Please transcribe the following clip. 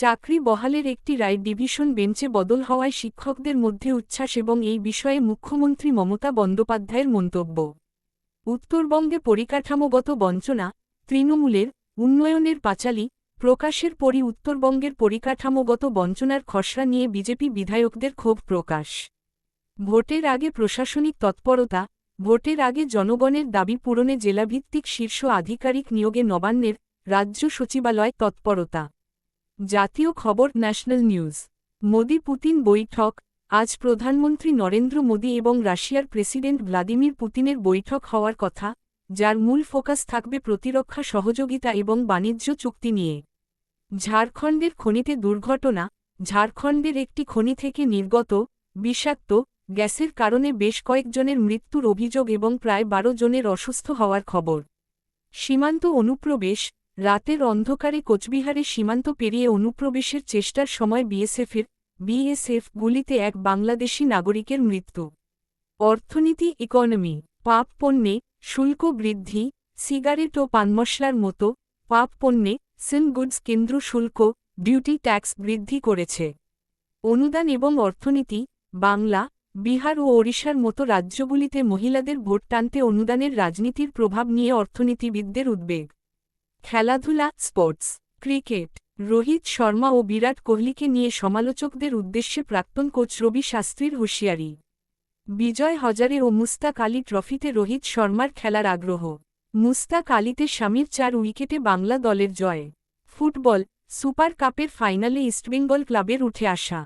চাকরি বহালের একটি রায় ডিভিশন বেঞ্চে বদল হওয়ায় শিক্ষকদের মধ্যে উচ্ছ্বাস এবং এই বিষয়ে মুখ্যমন্ত্রী মমতা বন্দ্যোপাধ্যায়ের মন্তব্য। উত্তরবঙ্গে পরিকাঠামোগত বঞ্চনা, তৃণমূলের উন্নয়নের পাঁচালী প্রকাশের পরই উত্তরবঙ্গের পরিকাঠামোগত বঞ্চনার খসড়া নিয়ে বিজেপি বিধায়কদের ক্ষোভ প্রকাশ। ভোটের আগে প্রশাসনিক তৎপরতা, ভোটের আগে জনগণের দাবি পূরণে জেলাভিত্তিক শীর্ষ আধিকারিক নিয়োগে নবান্নের রাজ্য সচিবালয় তৎপরতা। জাতীয় খবর ন্যাশনাল নিউজ। মোদি পুতিন বৈঠক। আজ প্রধানমন্ত্রী নরেন্দ্র মোদি এবং রাশিয়ার প্রেসিডেন্ট ভ্লাদিমির পুতিনের বৈঠক হওয়ার কথা, যার মূল ফোকাস থাকবে প্রতিরক্ষা সহযোগিতা এবং বাণিজ্য চুক্তি নিয়ে। ঝাড়খণ্ডের খনিতে দুর্ঘটনা। ঝাড়খণ্ডের একটি খনি থেকে নির্গত বিষাক্ত গ্যাসের কারণে বেশ কয়েকজনের মৃত্যুর অভিযোগ এবং প্রায় 12 জনের অসুস্থ হওয়ার খবর। সীমান্ত অনুপ্রবেশ। রাতের অন্ধকারে কোচবিহারে সীমান্ত পেরিয়ে অনুপ্রবেশের চেষ্টার সময় বিএসএফ গুলিতে এক বাংলাদেশি নাগরিকের মৃত্যু। অর্থনীতি ইকোনমি। পাপ পণ্যে শুল্ক বৃদ্ধি। সিগারেট ও পানমশলার মতো পাপ পণ্যে গুডস কেন্দ্র শুল্ক ডিউটি ট্যাক্স বৃদ্ধি করেছে। অনুদান এবং অর্থনীতি। বাংলা, বিহার ও ওড়িশার মতো রাজ্যগুলিতে মহিলাদের ভোট টানতে অনুদানের রাজনীতির প্রভাব নিয়ে অর্থনীতিবিদদের উদ্বেগ। খেলাধুলা স্পোর্টস। ক্রিকেট। রোহিত শর্মা ও বিরাট কোহলিকে নিয়ে সমালোচকদের উদ্দেশ্যে প্রাক্তন কোচ রবি শাস্ত্রীর হুঁশিয়ারি। বিজয় হজারে ও মুস্তাক আলী ট্রফিতে রোহিত শর্মার খেলার আগ্রহ। মুস্তাক আলীতে শামির 4 উইকেটে বাংলা দলের জয়। ফুটবল সুপার কাপের ফাইনালে ইস্টবেঙ্গল ক্লাবের উঠে আসা।